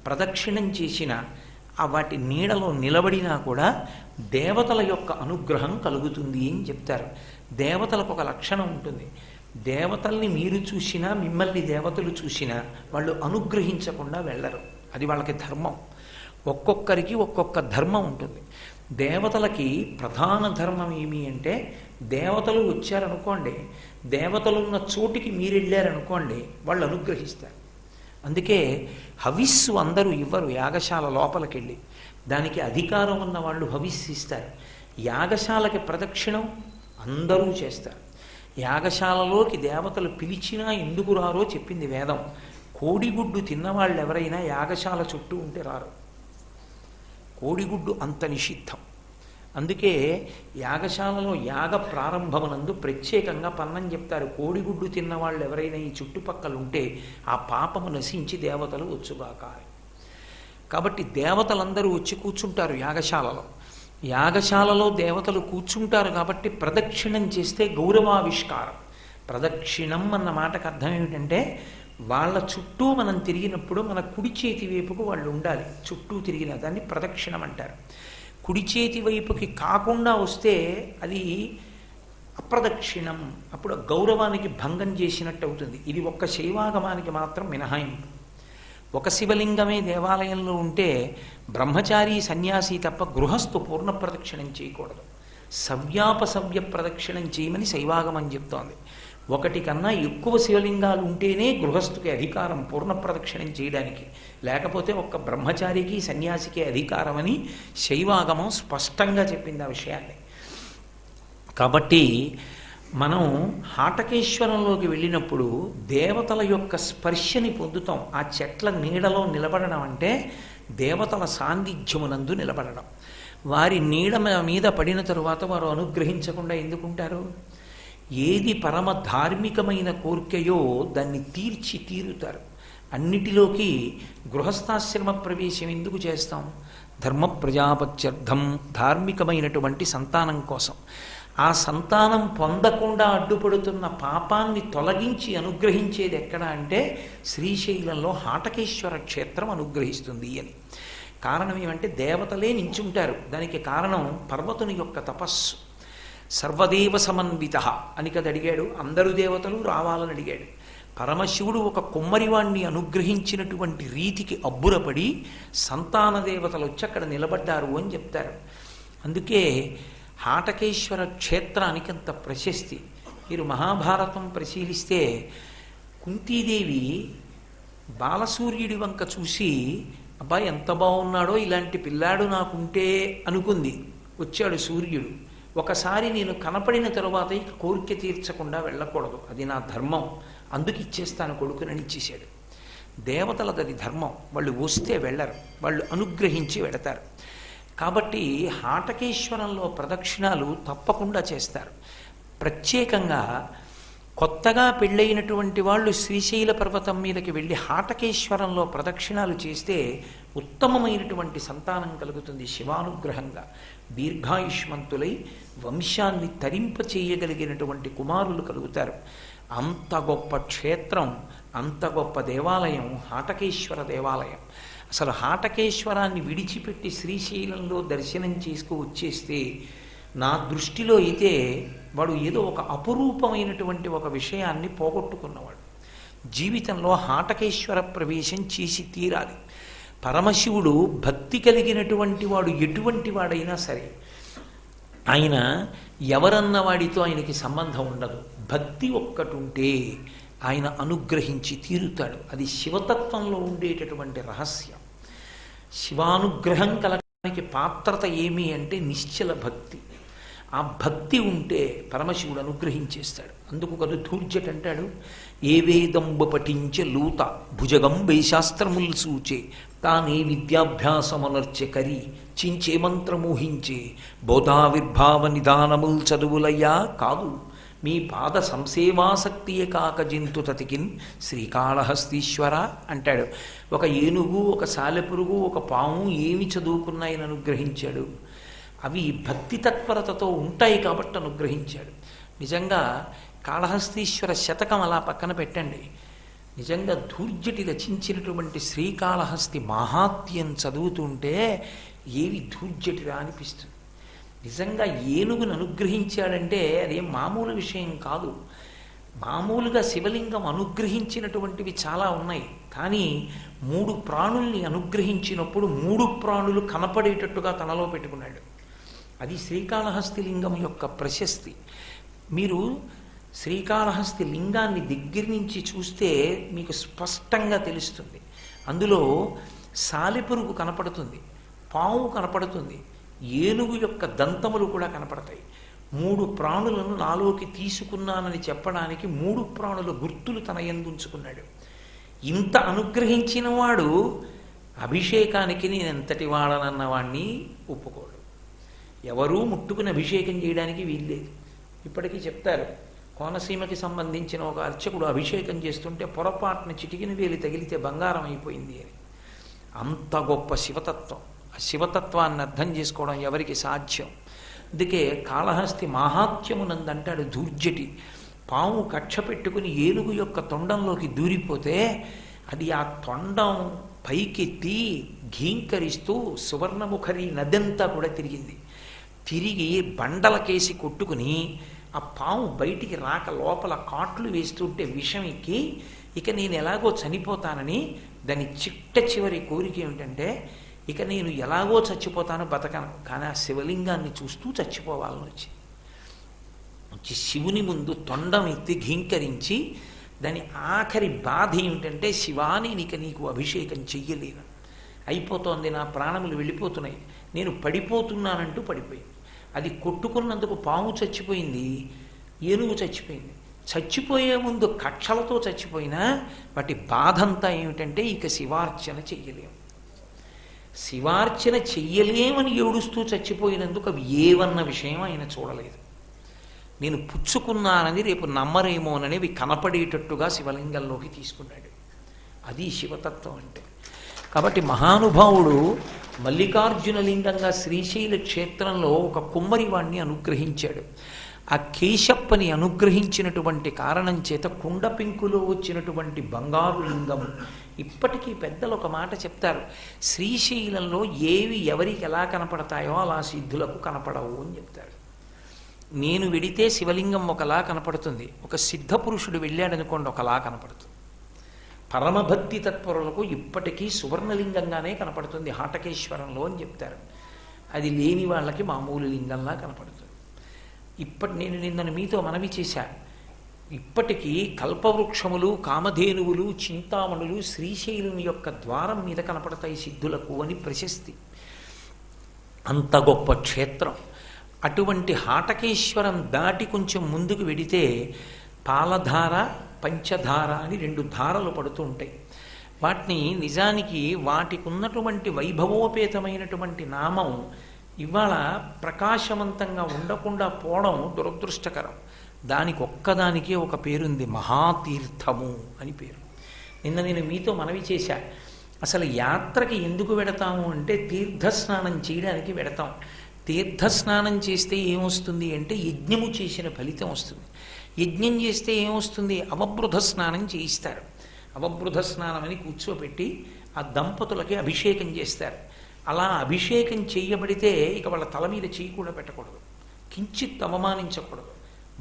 ప్రదక్షిణం చేసిన, వాటి నీడలో నిలబడినా కూడా దేవతల యొక్క అనుగ్రహం కలుగుతుంది అని చెప్తారు. దేవతలకు ఒక లక్షణం ఉంటుంది. దేవతల్ని మీరు చూసినా, మిమ్మల్ని దేవతలు చూసినా వాళ్ళు అనుగ్రహించకుండా వెళ్ళరు. అది వాళ్ళకి ధర్మం. ఒక్కొక్కరికి ఒక్కొక్క ధర్మం ఉంటుంది. దేవతలకి ప్రధాన ధర్మం ఏమి అంటే, దేవతలు వచ్చారనుకోండి, దేవతలున్న చోటికి మీరు వెళ్ళారనుకోండి, వాళ్ళు అనుగ్రహిస్తారు. అందుకే హవిస్సు అందరూ ఇవ్వరు. యాగశాల లోపలికి వెళ్ళి దానికి అధికారం ఉన్న వాళ్ళు హవిస్సు ఇస్తారు. యాగశాలకి ప్రదక్షిణం అందరూ చేస్తారు. యాగశాలలోకి దేవతలు పిలిచినా ఎందుకు రారో చెప్పింది వేదం. కోడిగుడ్డు తిన్నవాళ్ళు ఎవరైనా యాగశాల చుట్టూ ఉంటే రారు. కోడిగుడ్డు అంత నిషిద్ధం. అందుకే యాగశాలలో యాగ ప్రారంభమునందు ప్రత్యేకంగా పన్నం చెప్తారు. కోడిగుడ్డు తిన్నవాళ్ళు ఎవరైనా ఈ చుట్టుపక్కల ఉంటే ఆ పాపము నశించి దేవతలు వచ్చుగాక. కాబట్టి దేవతలందరూ వచ్చి కూర్చుంటారు యాగశాలలో. యాగశాలలో దేవతలు కూర్చుంటారు కాబట్టి ప్రదక్షిణం చేస్తే గౌరవావిష్కారం. ప్రదక్షిణం అన్న మాటకు అర్థం ఏమిటంటే వాళ్ళ చుట్టూ మనం తిరిగినప్పుడు మన కుడి చేతి వైపుకు వాళ్ళు ఉండాలి. చుట్టూ తిరిగిన దాన్ని ప్రదక్షిణం అంటారు. కుడి చేతి వైపుకి కాకుండా వస్తే అది అప్రదక్షిణం, అప్పుడు గౌరవానికి భంగం చేసినట్టు అవుతుంది. ఇది ఒక్క శైవాగమానికి మాత్రం మినహాయింపు. ఒక శివలింగమే దేవాలయంలో ఉంటే బ్రహ్మచారి సన్యాసి తప్ప గృహస్థు పూర్ణ ప్రదక్షిణం చేయకూడదు. సవ్యాపసవ్య ప్రదక్షిణం చేయమని శైవాగమం చెప్తోంది. ఒకటి కన్నా ఎక్కువ శివలింగాలు ఉంటేనే గృహస్థుకి అధికారం పూర్ణ ప్రదక్షిణం చేయడానికి, లేకపోతే ఒక్క బ్రహ్మచారికి సన్యాసికి అధికారం అని శైవాగమం స్పష్టంగా చెప్పింది ఆ విషయాన్ని. కాబట్టి మనం హాటకేశ్వరంలోకి వెళ్ళినప్పుడు దేవతల యొక్క స్పర్శని పొందుతాం. ఆ చెట్ల నీడలో నిలబడడం అంటే దేవతల సాన్నిధ్యమునందు నిలబడడం. వారి నీడ మీద పడిన తరువాత వారు అనుగ్రహించకుండా ఎందుకుంటారు? ఏది పరమ ధార్మికమైన కోరికయో దాన్ని తీరుతారు. అన్నిటిలోకి గృహస్థాశ్రమ ప్రవేశం ఎందుకు చేస్తాం? ధర్మ ప్రజాపత్యర్థం, ధార్మికమైనటువంటి సంతానం కోసం. ఆ సంతానం పొందకుండా అడ్డుపడుతున్న పాపాన్ని తొలగించి అనుగ్రహించేది ఎక్కడ అంటే శ్రీశైలంలో హాటకేశ్వర క్షేత్రం అనుగ్రహిస్తుంది అని. కారణం ఏమంటే దేవతలే నించుంటారు. దానికి కారణం పర్వతుని యొక్క తపస్సు. సర్వదేవ సమన్విత అని కదా అడిగాడు. అందరూ దేవతలు రావాలని అడిగాడు. పరమశివుడు ఒక కుమ్మరివాణ్ణి అనుగ్రహించినటువంటి రీతికి అబ్బురపడి సంతాన దేవతలు వచ్చి అక్కడ నిలబడ్డారు అని చెప్తారు. అందుకే హాటకేశ్వర క్షేత్రానికి అంత ప్రశస్తి. మీరు మహాభారతం పరిశీలిస్తే కుంతీదేవి బాలసూర్యుడి వంక చూసి అబ్బాయి ఎంత బాగున్నాడో, ఇలాంటి పిల్లాడు నాకుంటే అనుకుంది. వచ్చాడు సూర్యుడు. ఒకసారి నేను కనపడిన తరువాత ఇక కోరిక తీర్చకుండా వెళ్ళకూడదు, అది నా ధర్మం, అందుకు ఇచ్చేస్తాను కొడుకునని ఇచ్చేశాడు. దేవతలది అది ధర్మం. వాళ్ళు వస్తే వెళ్ళరు, వాళ్ళు అనుగ్రహించి వెడతారు. కాబట్టి హాటకేశ్వరంలో ప్రదక్షిణాలు తప్పకుండా చేస్తారు. ప్రత్యేకంగా కొత్తగా పెళ్ళైనటువంటి వాళ్ళు శ్రీశైల పర్వతం మీదకి వెళ్ళి హాటకేశ్వరంలో ప్రదక్షిణాలు చేస్తే ఉత్తమమైనటువంటి సంతానం కలుగుతుంది. శివానుగ్రహంగా దీర్ఘాయుష్మంతులై వంశాన్ని తరింపచేయగలిగినటువంటి కుమారులు కలుగుతారు. అంత గొప్ప క్షేత్రం, అంత గొప్ప దేవాలయం హాటకేశ్వర దేవాలయం. అసలు హాటకేశ్వరాన్ని విడిచిపెట్టి శ్రీశైలంలో దర్శనం చేసుకు వచ్చేస్తే నా దృష్టిలో అయితే వాడు ఏదో ఒక అపురూపమైనటువంటి ఒక విషయాన్ని పోగొట్టుకున్నవాడు. జీవితంలో హాటకేశ్వర ప్రవేశం చేసి తీరాలి. పరమశివుడు భక్తి కలిగినటువంటి వాడు ఎటువంటి వాడైనా సరే ఆయన ఎవరన్న వాడితో ఆయనకి సంబంధం ఉండదు. భక్తి ఒక్కటి ఉంటే ఆయన అనుగ్రహించి తీరుతాడు. అది శివతత్వంలో ఉండేటటువంటి రహస్యం. శివానుగ్రహం కలగడానికి పాత్రత ఏమి అంటే నిశ్చల భక్తి. ఆ భక్తి ఉంటే పరమశివుడు అనుగ్రహించేస్తాడు. అందుకు కదా ధూర్జట్ అంటాడు, ఏ వేదంబు పఠించే లూత భుజగం వేశాస్త్రములు సూచే తానే విద్యాభ్యాసమునర్చె కరి చించే మంత్రమూహించే బోధావిర్భావ నిదానముల్ చదువులయ్యా కాదు మీ పాద సంసేవాసక్తియే కాక జంతు తతికిన్ శ్రీకాళహస్తీశ్వర అంటాడు. ఒక ఏనుగు, ఒక సాలెపురుగు, ఒక పాము ఏమి చదువుకున్నాయని అనుగ్రహించాడు? అవి భక్తి తత్పరతతో ఉంటాయి కాబట్టి అనుగ్రహించాడు. నిజంగా కాళహస్తీశ్వర శతకం అలా పక్కన పెట్టండి. నిజంగా ధూర్జటి రచించినటువంటి శ్రీకాళహస్తి మహాత్యం చదువుతుంటే ఏవి ధూర్జటిరా అనిపిస్తుంది. నిజంగా ఏనుగును అనుగ్రహించాడంటే అదేం మామూలు విషయం కాదు. మామూలుగా శివలింగం అనుగ్రహించినటువంటివి చాలా ఉన్నాయి, కానీ 3 ప్రాణుల్ని అనుగ్రహించినప్పుడు 3 ప్రాణులు కనపడేటట్టుగా తనలో పెట్టుకున్నాడు. అది శ్రీకాళహస్తి లింగం యొక్క ప్రశస్తి. మీరు శ్రీకాళహస్తి లింగాన్ని దగ్గర నుంచి చూస్తే మీకు స్పష్టంగా తెలుస్తుంది. అందులో సాలెపురుగు కనపడుతుంది, పాము కనపడుతుంది, ఏనుగు యొక్క దంతములు కూడా కనపడతాయి. 3 ప్రాణులను నాలోకి తీసుకున్నానని చెప్పడానికి 3 ప్రాణుల గుర్తులు తన యందు ఉంచుకున్నాడు. ఇంత అనుగ్రహించిన వాడు అభిషేకానికి నేను ఎంతటి వాడనన్నవాణ్ణి ఒప్పుకోడు. ఎవరూ ముట్టుకుని అభిషేకం చేయడానికి వీల్లేదు. ఇప్పటికీ చెప్తారు, కోనసీమకి సంబంధించిన ఒక అర్చకుడు అభిషేకం చేస్తుంటే పొరపాటున చిటికిన వేలి తగిలితే బంగారం అయిపోయింది అని. అంత గొప్ప శివతత్వం. ఆ శివతత్వాన్ని అర్థం చేసుకోవడం ఎవరికి సాధ్యం? అందుకే కాళహస్తి మాహాత్మ్యమునందంటాడు ధూర్జటి, పాము కక్ష పెట్టుకుని ఏనుగు యొక్క తొండంలోకి దూరిపోతే అది ఆ తొండం పైకెత్తి ఘీంకరిస్తూ సువర్ణముఖరి నదంతా కూడా తిరిగింది. తిరిగి బండలకేసి కొట్టుకుని ఆ పాము బయటికి రాక లోపల కాట్లు వేస్తుంటే విషం ఎక్కి ఇక నేను ఎలాగో చనిపోతానని దాని చిట్ట చివరి కోరిక ఏమిటంటే ఇక నేను ఎలాగో చచ్చిపోతాను బతకను, కానీ ఆ శివలింగాన్ని చూస్తూ చచ్చిపోవాలని వచ్చి శివుని ముందు తొండం ఎత్తి ఘీంకరించి దాని ఆఖరి బాధ ఏమిటంటే శివాని ఇక నీకు అభిషేకం చెయ్యలేను, అయిపోతోంది, నా ప్రాణములు వెళ్ళిపోతున్నాయి, నేను పడిపోతున్నానంటూ పడిపోయింది. అది కొట్టుకున్నందుకు పాము చచ్చిపోయింది, ఏనుగు చచ్చిపోయింది. చచ్చిపోయే ముందు కక్షలతో చచ్చిపోయినా వాటి బాధంతా ఏమిటంటే ఇక శివార్చన చెయ్యలేము. శివార్చన చెయ్యలేమని ఏడుస్తూ చచ్చిపోయినందుకు అవి ఏవన్న విషయం ఆయన చూడలేదు. నేను పుచ్చుకున్నానని రేపు నమ్మరేమోనని అవి కనపడేటట్టుగా శివలింగంలోకి తీసుకున్నాడు. అది శివతత్వం అంటే. కాబట్టి మహానుభావుడు మల్లికార్జున లింగంగా శ్రీశైల క్షేత్రంలో ఒక కుమ్మరివాణ్ణి అనుగ్రహించాడు. ఆ కేశప్పని అనుగ్రహించినటువంటి కారణం చేత కుండ పెంకులో వచ్చినటువంటి బంగారు లింగము. ఇప్పటికీ పెద్దలు ఒక మాట చెప్తారు, శ్రీశైలంలో ఏవి ఎవరికి ఎలా కనపడతాయో అలా సిద్ధులకు కనపడవు అని చెప్తారు. నేను వెడితే శివలింగం ఒకలా కనపడుతుంది, ఒక సిద్ధ పురుషుడు వెళ్ళాడనుకోండి ఒకలా కనపడుతుంది. పరమభక్తి తత్పరులకు ఇప్పటికీ సువర్ణలింగంగానే కనపడుతుంది హాటకేశ్వరంలో అని చెప్తారు. అది లేని వాళ్ళకి మామూలు లింగంలా కనపడుతుంది. నేను నిన్న మీతో మనవి చేశా, ఇప్పటికీ కల్పవృక్షములు, కామధేనువులు, చింతామణులు శ్రీశైలం యొక్క ద్వారం మీద కనపడతాయి సిద్ధులకు అని ప్రశస్తి. అంత గొప్ప క్షేత్రం. అటువంటి హాటకేశ్వరం దాటి కొంచెం ముందుకు వెడితే పాలధార, పంచధార అని 2 ధారలు పడుతూ ఉంటాయి. వాటిని నిజానికి వాటికి ఉన్నటువంటి వైభవోపేతమైనటువంటి నామం ఇవాళ ప్రకాశవంతంగా ఉండకుండా పోవడం దురదృష్టకరం. దానికి ఒక్కదానికే ఒక పేరుంది, మహాతీర్థము అని పేరు. నిన్న నేను మీతో మనవి చేశా, అసలు యాత్రకి ఎందుకు వెడతాము అంటే తీర్థస్నానం చేయడానికి వెడతాం. తీర్థస్నానం చేస్తే ఏమొస్తుంది అంటే యజ్ఞము చేసిన ఫలితం వస్తుంది. యజ్ఞం చేస్తే ఏమొస్తుంది? అవబృధ స్నానం చేయిస్తారు. అవబృధ స్నానం అని కూర్చోబెట్టి ఆ దంపతులకి అభిషేకం చేస్తారు. అలా అభిషేకం చేయబడితే ఇక వాళ్ళ తల మీద చేయి కూడా పెట్టకూడదు, కించిత్ అవమానించకూడదు,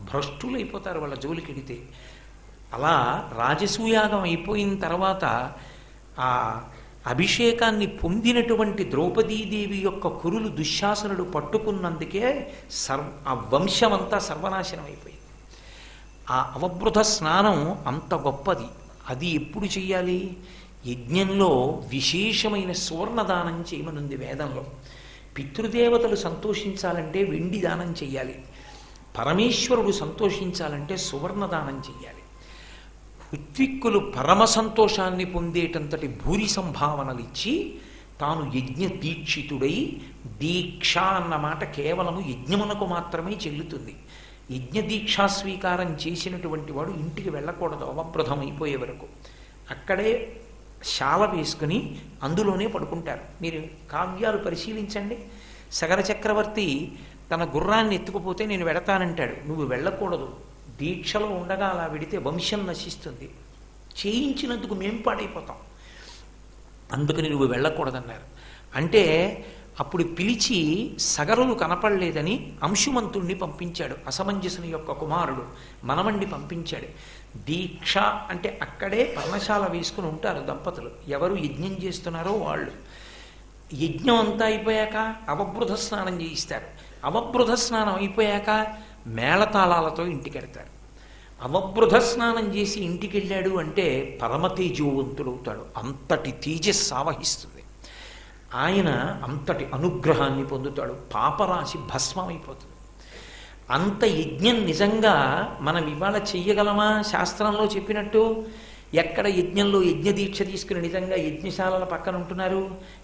భ్రష్టులైపోతారు వాళ్ళ జోలికెడితే. అలా రాజసూయాగం అయిపోయిన తర్వాత ఆ అభిషేకాన్ని పొందినటువంటి ద్రౌపదీదేవి యొక్క కురులు దుశ్శాసనుడు పట్టుకున్నందుకే ఆ వంశమంతా సర్వనాశనం అయిపోయింది. ఆ అవబృధ స్నానం అంత గొప్పది. అది ఎప్పుడు చెయ్యాలి? యజ్ఞంలో విశేషమైన సువర్ణదానం చేయమనుంది వేదంలో. పితృదేవతలు సంతోషించాలంటే వెండి దానం చెయ్యాలి, పరమేశ్వరుడు సంతోషించాలంటే సువర్ణదానం చెయ్యాలి. ఋత్విక్కులు పరమ సంతోషాన్ని పొందేటంతటి భూరి సంభావనలు ఇచ్చి తాను యజ్ఞ దీక్షితుడై, దీక్ష అన్న మాట కేవలము యజ్ఞమునకు మాత్రమే చెల్లుతుంది. యజ్ఞ దీక్షా స్వీకారం చేసినటువంటి వాడు ఇంటికి వెళ్ళకూడదు అవబృధం అయిపోయే వరకు. అక్కడే శాల వేసుకుని అందులోనే పడుకుంటారు. మీరు కావ్యాలు పరిశీలించండి. సగర చక్రవర్తి తన గుర్రాన్ని ఎత్తుకుపోతే నేను వెడతానంటాడు. నువ్వు వెళ్ళకూడదు, దీక్షలో ఉండగా అలా వెడితే వంశం నశిస్తుంది, చేయించినందుకు మేం పాడైపోతాం, అందుకని నువ్వు వెళ్ళకూడదన్నారు. అంటే అప్పుడు పిలిచి సగరులు కనపడలేదని అంశుమంతుణ్ణి పంపించాడు, అసమంజసుని యొక్క కుమారుడు మనవండి పంపించాడు. దీక్ష అంటే అక్కడే పర్ణశాల వేసుకుని ఉంటారు దంపతులు, ఎవరు యజ్ఞం చేస్తున్నారో వాళ్ళు. యజ్ఞం అంతా అయిపోయాక అవబృధ స్నానం చేయిస్తారు. అవబృధ స్నానం అయిపోయాక మేళతాళాలతో ఇంటికి వెళ్తారు. అవబృధ స్నానం చేసి ఇంటికి వెళ్ళాడు అంటే పరమతేజోవంతుడవుతాడు, అంతటి తేజస్సు ఆవహిస్తుంది. ఆయన అంతటి అనుగ్రహాన్ని పొందుతాడు, పాపరాశి భస్మమైపోతుంది. అంత యజ్ఞం నిజంగా మనం ఇవాళ చెయ్యగలమా? శాస్త్రంలో చెప్పినట్టు ఎక్కడ యజ్ఞంలో యజ్ఞ దీక్ష తీసుకుని నిజంగా యజ్ఞశాలల పక్కన ఉంటున్నారు?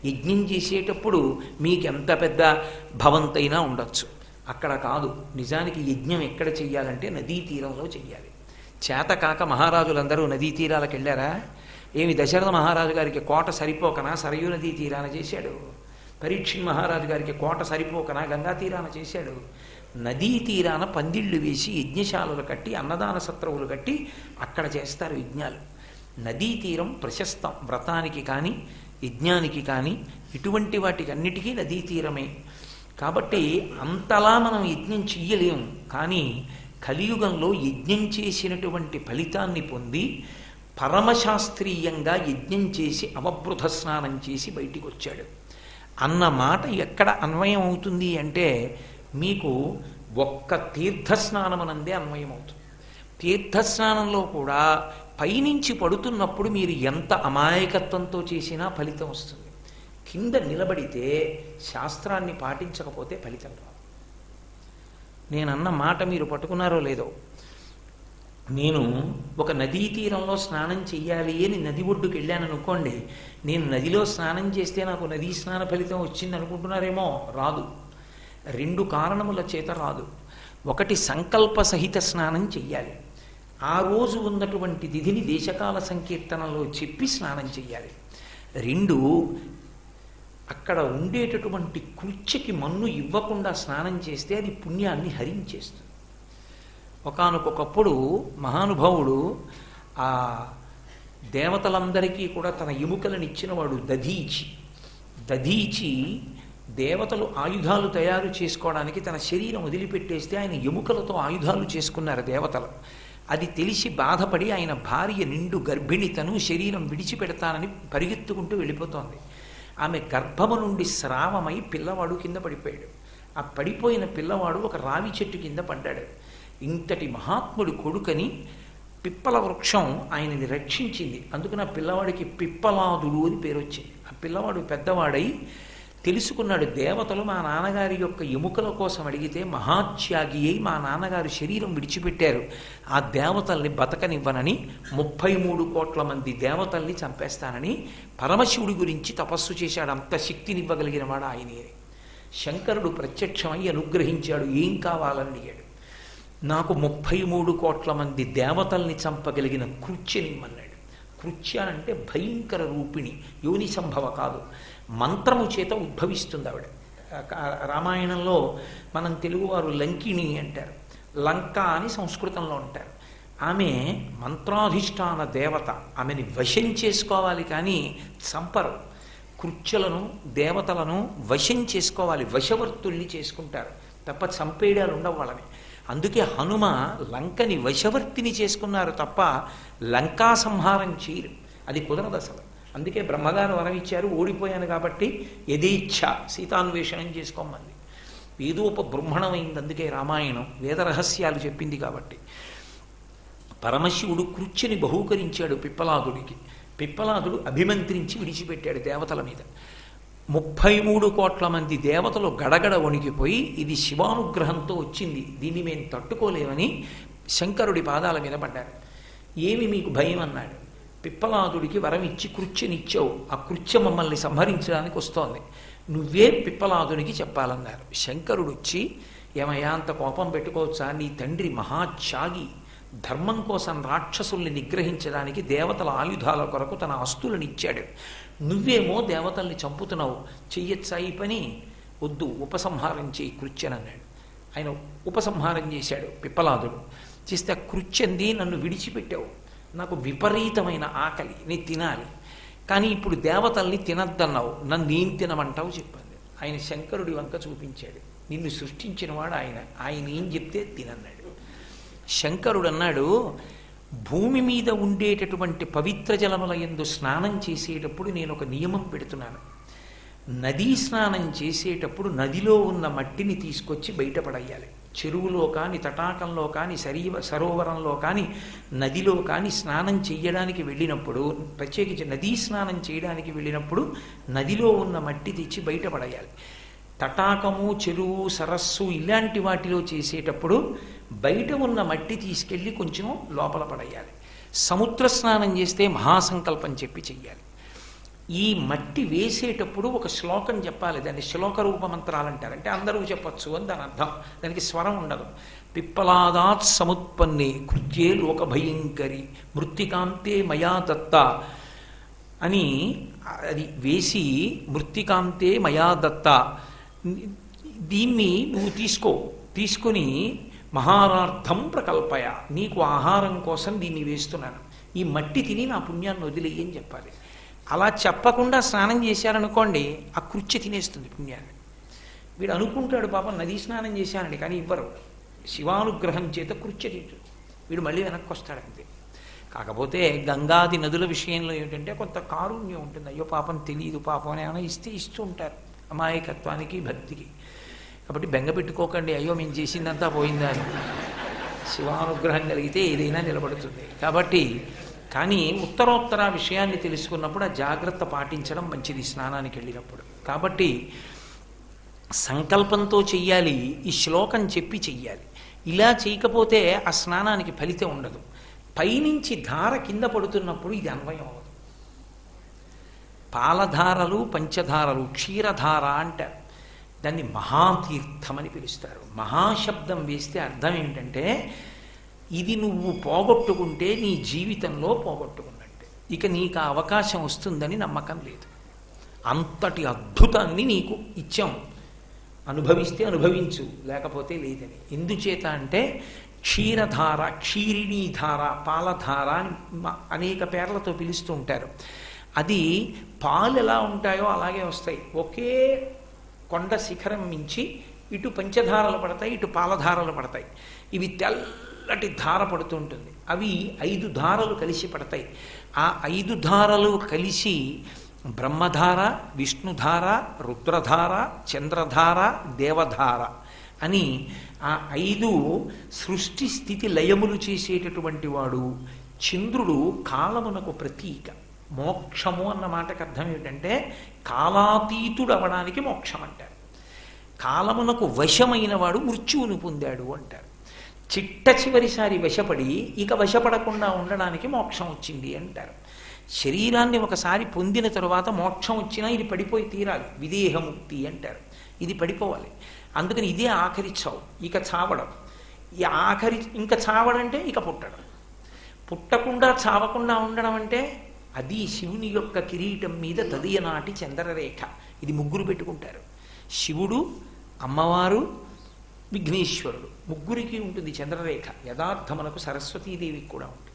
యజ్ఞం చేసేటప్పుడు మీకు ఎంత పెద్ద భవంతైనా ఉండొచ్చు, అక్కడ కాదు. నిజానికి యజ్ఞం ఎక్కడ చెయ్యాలంటే నదీ తీరంలో చెయ్యాలి. చేతకాక మహారాజులందరూ నదీ తీరాలకు వెళ్ళారా? ఏమి దశరథ మహారాజు గారికి కోట సరిపోకనా సరయూ నదీ తీరాన చేశాడు? పరీక్షణ్ మహారాజు గారికి కోట సరిపోకనా గంగా తీరాన చేశాడు. నదీ తీరాన పందిళ్ళు వేసి యజ్ఞశాలలు కట్టి అన్నదాన సత్రవులు కట్టి అక్కడ చేస్తారు యజ్ఞాలు. నదీ తీరం ప్రశస్తం, వ్రతానికి కానీ యజ్ఞానికి కానీ ఇటువంటి వాటికి అన్నిటికీ నదీ తీరమే. కాబట్టి అంతలా మనం యజ్ఞం చెయ్యలేము. కానీ కలియుగంలో యజ్ఞం చేసినటువంటి ఫలితాన్ని పొంది పరమశాస్త్రీయంగా యజ్ఞం చేసి అవబృధ స్నానం చేసి బయటికి వచ్చాడు అన్న మాట ఎక్కడ అన్వయం అవుతుంది అంటే మీకు ఒక్క తీర్థస్నానమునందే అన్వయం అవుతుంది. తీర్థస్నానంలో కూడా పైనుంచి పడుతున్నప్పుడు మీరు ఎంత అమాయకత్వంతో చేసినా ఫలితం వస్తుంది. కింద నిలబడితే శాస్త్రాన్ని పాటించకపోతే ఫలితం రాదు. నేనన్న మాట మీరు పట్టుకున్నారో లేదో, నేను ఒక నదీ తీరంలో స్నానం చెయ్యాలి అని నది ఒడ్డుకు వెళ్ళాను అనుకోండి, నేను నదిలో స్నానం చేస్తే నాకు నదీ స్నాన ఫలితం వచ్చింది అనుకుంటున్నారేమో, రాదు. 2 కారణముల చేత రాదు. ఒకటి, సంకల్ప సహిత స్నానం చెయ్యాలి. ఆ రోజు ఉన్నటువంటి తిథిని దేశకాల సంకీర్తనలో చెప్పి స్నానం చెయ్యాలి. 2, అక్కడ ఉండేటటువంటి కృత్యకి మన్ను ఇవ్వకుండా స్నానం చేస్తే అది పుణ్యాన్ని హరించేస్తుంది. ఒకానొకప్పుడు మహానుభావుడు ఆ దేవతలందరికీ కూడా తన ఎముకలను ఇచ్చినవాడు దధీచి దేవతలు ఆయుధాలు తయారు చేసుకోవడానికి తన శరీరం వదిలిపెట్టేస్తే ఆయన ఎముకలతో ఆయుధాలు చేసుకున్నారు దేవతలు. అది తెలిసి బాధపడి ఆయన భార్య నిండు గర్భిణితను శరీరం విడిచిపెడతానని పరిగెత్తుకుంటూ వెళ్ళిపోతోంది. ఆమె గర్భము నుండి స్రావమై పిల్లవాడు కింద పడిపోయాడు. ఆ పడిపోయిన పిల్లవాడు ఒక రావి చెట్టు కింద పడ్డాడు. ఇంతటి మహాత్ముడి కొడుకని పిప్పల వృక్షం ఆయనని రక్షించింది. అందుకని ఆ పిల్లవాడికి పిప్పలాదుడు అని పేరు వచ్చింది. ఆ పిల్లవాడు పెద్దవాడై తెలుసుకున్నాడు, దేవతలు మా నాన్నగారి యొక్క ఎముకల కోసం అడిగితే మహాత్యాగి అయి మా నాన్నగారు శరీరం విడిచిపెట్టారు, ఆ దేవతల్ని బతకనివ్వనని 33 కోట్ల మంది దేవతల్ని చంపేస్తానని పరమశివుడి గురించి తపస్సు చేశాడు. అంత శక్తినివ్వగలిగిన వాడు ఆయనే. శంకరుడు ప్రత్యక్షమై అనుగ్రహించాడు. ఏం కావాలని అడిగాడు. నాకు 33 కోట్ల మంది దేవతల్ని చంపగలిగిన కృత్యనిమ్మన్నాడు. కృత్య అంటే భయంకర రూపిణి, యోని సంభవ కాదు, మంత్రము చేత ఉద్భవిస్తుంది ఆవిడ. రామాయణంలో మనం తెలుగువారు లంకిణి అంటారు, లంక అని సంస్కృతంలో అంటారు. ఆమె మంత్రాధిష్టాన దేవత. ఆమెని వశం చేసుకోవాలి కానీ చంపరు. కృత్యలను దేవతలను వశం చేసుకోవాలి, వశవర్తుల్ని చేసుకుంటారు తప్ప చంపేయడాలు ఉండవు వాళ్ళని. అందుకే హనుమ లంకని వశవర్తిని చేసుకున్నారు తప్ప లంకా సంహారం చేయరు. అది కుదరదు అసలు. అందుకే బ్రహ్మగారు వరం ఇచ్చారు, ఓడిపోయాను కాబట్టి యథేచ్ఛ సీతాన్వేషణం చేసుకోమంది. వేదోపబృంహణమైంది. అందుకే రామాయణం వేద రహస్యాలు చెప్పింది కాబట్టి. పరమశివుడు కృత్యని బహూకరించాడు పిప్పలాదుడికి. పిప్పలాదుడు అభిమంత్రించి విడిచిపెట్టాడు దేవతల మీద. 33 కోట్ల మంది దేవతలు గడగడ వణికిపోయి ఇది శివానుగ్రహంతో వచ్చింది, దీన్ని మేము తట్టుకోలేమని శంకరుడి పాదాల మీద పడ్డారు. ఏమి మీకు భయం అన్నాడు. పిప్పలాదుడికి వరం ఇచ్చి కృత్యనిచ్చావు, ఆ కృత్య మమ్మల్ని సంహరించడానికి వస్తోంది, నువ్వే పిప్పలాదునికి చెప్పాలన్నారు. శంకరుడు వచ్చి, ఏమయ్యా అంత కోపం పెట్టుకోవచ్చా, నీ తండ్రి మహాత్యాగి, ధర్మం కోసం రాక్షసుల్ని నిగ్రహించడానికి దేవతల ఆయుధాల కొరకు తన ఆస్తులను ఇచ్చాడు, నువ్వేమో దేవతల్ని చంపుతున్నావు, చెయ్యొచ్చా ఈ పని? వద్దు, ఉపసంహారం చేయి కృత్యనన్నాడు. ఆయన ఉపసంహారం చేశాడు పిప్పలాదుడు. చేస్తే ఆ కృత్యంది, నన్ను విడిచిపెట్టావు, నాకు విపరీతమైన ఆకలి, నేను తినాలి, కానీ ఇప్పుడు దేవతల్ని తినద్దన్నావు, నన్ను ఏం తినమంటావు చెప్పండి. ఆయన శంకరుడి వంక చూపించాడు, నిన్ను సృష్టించినవాడు ఆయన ఏం చెప్తే తినన్నాడు. శంకరుడు అన్నాడు, భూమి మీద ఉండేటటువంటి పవిత్ర జలముల యందు స్నానం చేసేటప్పుడు నేను ఒక నియమం పెడుతున్నాను. నదీ స్నానం చేసేటప్పుడు నదిలో ఉన్న మట్టిని తీసుకొచ్చి బయటపడేయాలి. చెరువులో కానీ తటాకంలో కానీ సరోవరంలో కానీ నదిలో కానీ స్నానం చేయడానికి వెళ్ళినప్పుడు, ప్రత్యేకించి నదీ స్నానం చేయడానికి వెళ్ళినప్పుడు నదిలో ఉన్న మట్టి తెచ్చి బయటపడేయాలి. తటాకము, చెరువు, సరస్సు ఇలాంటి వాటిలో చేసేటప్పుడు బయట ఉన్న మట్టి తీసుకెళ్ళి కొంచెం లోపల పడేయాలి. సముద్ర స్నానం చేస్తే మహాసంకల్పం చెప్పి చెయ్యాలి. ఈ మట్టి వేసేటప్పుడు ఒక శ్లోకం చెప్పాలి, దాన్ని శ్లోక రూపమంత్రాలు అంటారు. అంటే అందరూ చెప్పచ్చు అని దాని అర్థం, దానికి స్వరం ఉండదు. పిప్పలాదాత్ సముత్పన్నే కృత్యే లోక భయంకరి మృత్తికాంతే మయా దత్త అని అది వేసి మృత్తికాంతే మయా దత్త, దీన్ని నువ్వు తీసుకొని మహారార్థం ప్రకల్పయ, నీకు ఆహారం కోసం దీన్ని వేస్తున్నాను, ఈ మట్టి తిని నా పుణ్యాన్ని వదిలేయి అని చెప్పాలి. అలా చెప్పకుండా స్నానం చేశారనుకోండి, ఆ కృత్య తినేస్తుంది పుణ్యాన్ని. వీడు అనుకుంటాడు పాపం నదీ స్నానం చేశానండి, కానీ ఇవ్వరు. శివానుగ్రహం చేత కృత్య తీర్చు, వీడు మళ్ళీ వెనక్కి వస్తాడంతే. కాకపోతే గంగాది నదుల విషయంలో ఏమిటంటే కొంత కారుణ్యం ఉంటుంది. అయ్యో పాపం తెలియదు, పాపం అని ఏమైనా ఇస్తూ ఉంటారు అమాయకత్వానికి భక్తికి. కాబట్టి బెంగ పెట్టుకోకండి, అయ్యో మేము చేసిందంతా పోయిందా అని. శివానుగ్రహం కలిగితే ఏదైనా నిలబడుతుంది. కాబట్టి కానీ ఉత్తరోత్తర విషయాన్ని తెలుసుకున్నప్పుడు ఆ జాగ్రత్త పాటించడం మంచిది స్నానానికి వెళ్ళినప్పుడు. కాబట్టి సంకల్పంతో చెయ్యాలి, ఈ శ్లోకం చెప్పి చెయ్యాలి. ఇలా చేయకపోతే ఆ స్నానానికి ఫలితం ఉండదు. పైనుంచి ధార కింద పడుతున్నప్పుడు ఇది అన్వయం అవ్వదు. పాలధారలు పంచధారలు క్షీరధార అంటారు, దాన్ని మహాతీర్థమని పిలుస్తారు. మహాశబ్దం వేస్తే అర్థం ఏంటంటే ఇది నువ్వు పోగొట్టుకుంటే నీ జీవితంలో పోగొట్టుకున్నట్టే, ఇక నీకు ఆ అవకాశం వస్తుందని నమ్మకం లేదు. అంతటి అద్భుతాన్ని నీకు ఇచ్చాం, అనుభవిస్తే అనుభవించు, లేకపోతే లేదని. ఎందుచేత అంటే క్షీరధార, క్షీరిణీధార, పాలధార అని అనేక పేర్లతో పిలుస్తూ ఉంటారు. అది పాలు ఎలా ఉంటాయో అలాగే వస్తాయి. ఒకే కొండ శిఖరం మించి ఇటు పంచధారలు పడతాయి, ఇటు పాలధారలు పడతాయి. ఇవి తెల్లటి ధార పడుతూ ఉంటుంది, అవి 5 ధారలు కలిసి పడతాయి. ఆ 5 ధారలు కలిసి బ్రహ్మధార, విష్ణుధార, రుద్రధార, చంద్రధార, దేవధార అని ఆ 5 సృష్టి స్థితి లయములు చేసేటటువంటి వాడు. చంద్రుడు కాలమునకు ప్రతీక. మోక్షము అన్న మాటకు అర్థం ఏమిటంటే కాలాతీతుడు అవడానికి మోక్షం అంటారు. కాలమునకు వశమైన వాడు మృత్యువును పొందాడు అంటారు. చిట్ట చివరిసారి వశపడి ఇక వశపడకుండా ఉండడానికి మోక్షం వచ్చింది అంటారు. శరీరాన్ని ఒకసారి పొందిన తరువాత మోక్షం వచ్చినా ఇది పడిపోయి తీరాలి, విదేహముక్తి అంటారు. ఇది పడిపోవాలి. అందుకని ఇదే ఆఖరి చావు, ఇక చావడం. ఈ ఆఖరి ఇంకా చావడంటే ఇక పుట్టడం. పుట్టకుండా చావకుండా ఉండడం అంటే అది శివుని యొక్క కిరీటం మీద తదియనాటి చంద్రరేఖ. ఇది 3 పెట్టుకుంటారు, శివుడు, అమ్మవారు, విఘ్నేశ్వరుడు, 3కి ఉంటుంది చంద్రరేఖ. యథార్థమునకు సరస్వతీదేవికి కూడా ఉంటుంది.